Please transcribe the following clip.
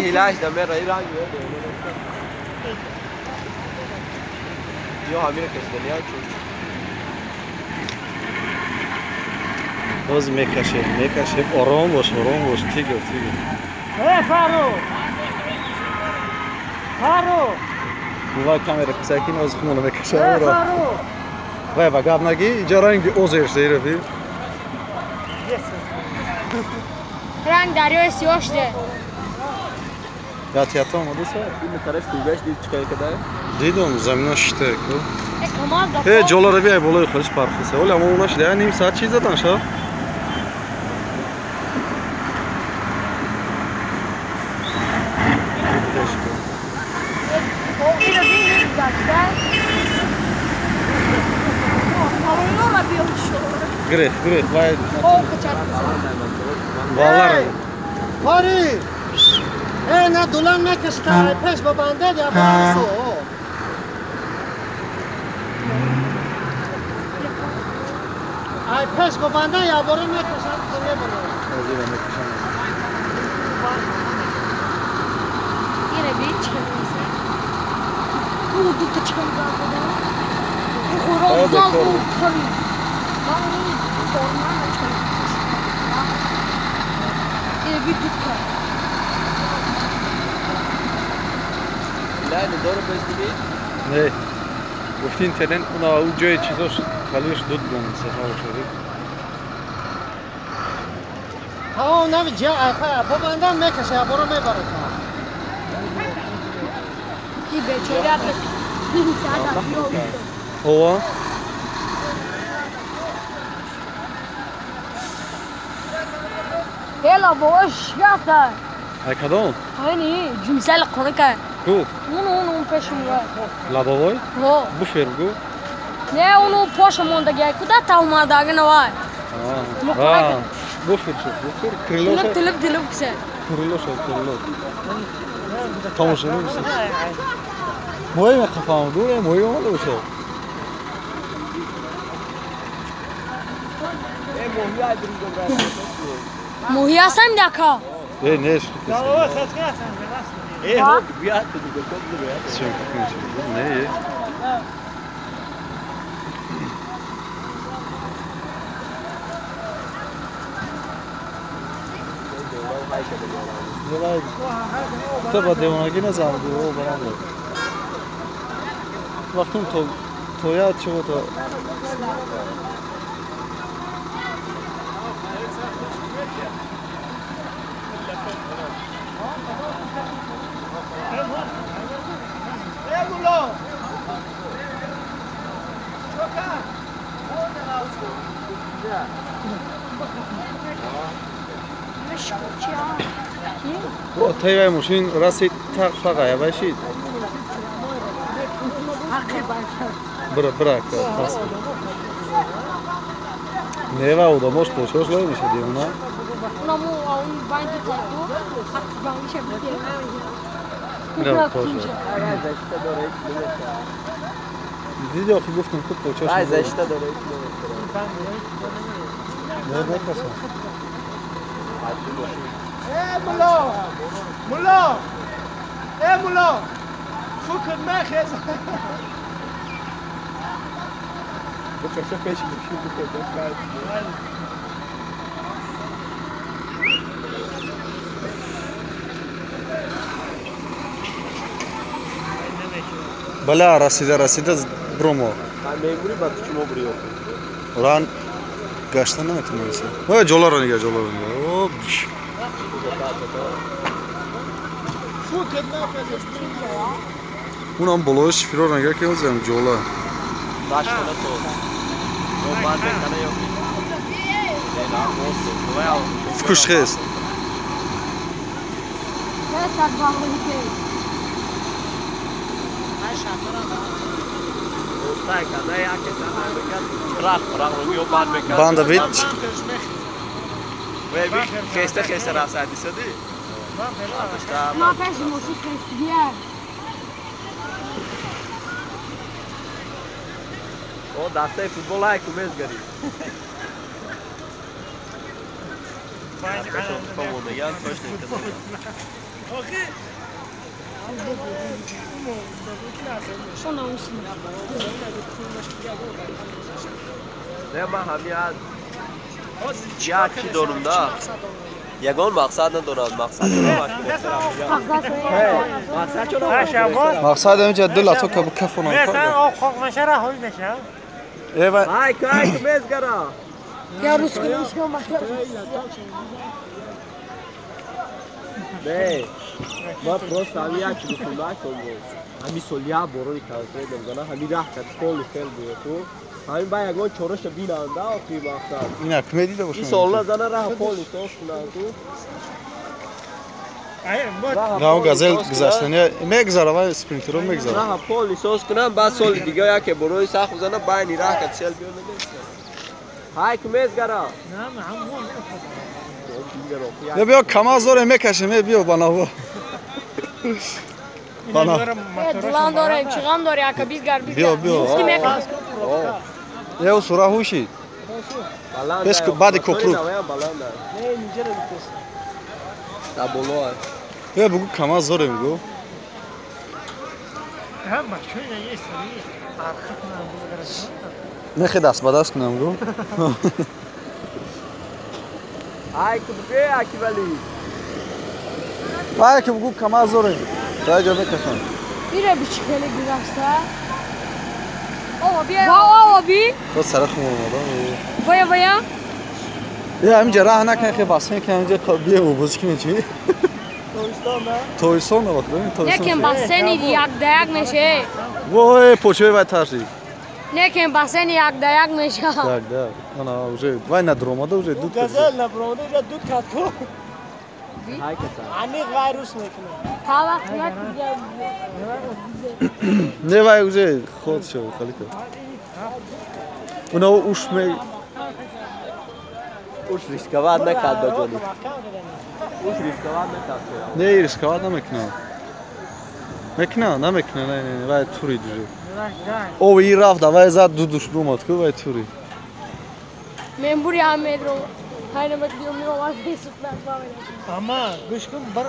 हिलाश दमे रही रहा है यो हमें कैसे लिया चुन باز میکشه آرام باش تیگه فارو بوای کامera کساکین از خمول میکشه وای گاب نگی اینجا رنگ اوزش دیره بی رنگ دریای سیاش ده یا تیاتر آمده سر این طرف کوگاش دید چیکار کرده دیدم زمین شته کو کمال دفعه ای جلو رو بیای بالای خودش پرخصه ولی اما اوناش ده نیم ساعت چیز دادن شا گره باید بالار فاری نه دولان نکشته پیش با بنده یا برسو ای پیش با بنده یا برو نکشم دنیا برو یه بی çıkabilirsin. Bu tutta çıkabilirsin. Bu horozdan bu tabii. Ben onu sormam çıkabilirsin. Bir tutta. لا ندور بس دي نه گفتین ترن اونا او جای چیزاش خالیش دود بون سفاو شده ها نمی جا با بنده میکشه یا برو میبره İyi be çok yaptık. Saat atıyor. ova Hela boş yasta. ay kadon Hani cümsel konaka. ku Onun peşimde. labavoy Ho. bu fergu Ne onu poşamonda gel. Kuda tavma ne var? ha bu fer krilo Tılıp güzel. krilo tamam şunu moy me kafam dur moy olmadı bu şey Muhiyasam daka. ne iş هو بيعطي بالكل يا ne iyi Tabii devamlı ne zaman diyor o bana bırak. Baktım toya açıyor da. Bu tayvay muşin rası tak ya başit. Bırak. Ne var o da moş poşoş lo bir şey diyor ona. Ona mu onun bandı tuttu. Hatta bandı şey bitti. Ne poşoş. Video ki guftum kut poşoş. Ay zaşta doğru. Ne bekliyorsun? مولا فكر ما خيز Bu çok peşin bir şey bu kadar. Bala rasida bromo. Ben memuri bakıcım o buraya. Ulan kaçtan mı etmiyorsun? O jolar oynuyor. Hop. فكر ما خيز Ulan boloş firo oynuyor ki o zaman jola. Başka da sol. O bazen kana yok. Ela olsun. Buraya. Fkuşhes. Ne sarbanlı hikaye. Ostaj kada ja ke sana bekat. Prah o ban bekat. Banda bit. Ve bir keste rasati sadi. Ma peşim o şu kestiye. O dastay futbol ay kumez gari. میگن توش نکنه Sonra olsun. نه من همین از یکی دارم دا یگان مقصد ندارم مقصد مقصد چون مقصد اینجا دل تو که بو کفونم مثلا آب خاک نشه را هوی نشه ایوه های کای میز گرا Ya Rus konuşuyor bak. نه ما پروست همی یکی بخونده کنم همی سولیا برای کنسل نمیدونم همی راه کت کلی فیل بود تو همین با یگان چورش بیننده آخی مقصد این اکمه دیده باشم این سولا زنه راه پولی سوس کنه تو نه اون گازل گذاشتنی میگذاره و اسپرینتر رو میگذاره راه پولی سوس کنم بعد سال دیگه یکی برای سخت بزنه باید راه کت سیل بیونه های کمیز گرا یا بیا کما زور میکشیم بیا بنابو بنا Dulan doğru, çıkan doğru ya biz gar biz. بیا بیا یا سورا هوشی بس بعد کوپرو تا بولو یا بگو کما زوره میگو هم مشهور نیست آرخه کنم بگرد نخی دست به دست کنم گو های کبگه اکی ولی وای که بگو کما زوره تا جا میکشم Bire bir çıkalı güzelse. Abi ya abi. تو سر خون اومدم Baya baya. یا همینجا راه نکن خیلی باسه که همینجا بیا و بازی کنی چی تویستان نه بخورم Nekem baseni yak dayak neşe. وای پوچه وای ترسی Nekem baseni yak dayak neşe. Так, да. Она уже, вай на дрома, да уже дуд. Gazel la bronda ya dut katko های کسا ani virus nekne Tava yak ya. Не вай уже ход всё, халика. Она уж мы اوش ریسکوات نکرد با جانی اوش ریسکوات نکرد не рисковать намекна. Мекна, намекна, не, вай тури дуже. О, и рав, давай за дудуш думат, вай тури. Ben buraya metro. Hayır bekliyorum ne var destek ver falan. ama kışkın bar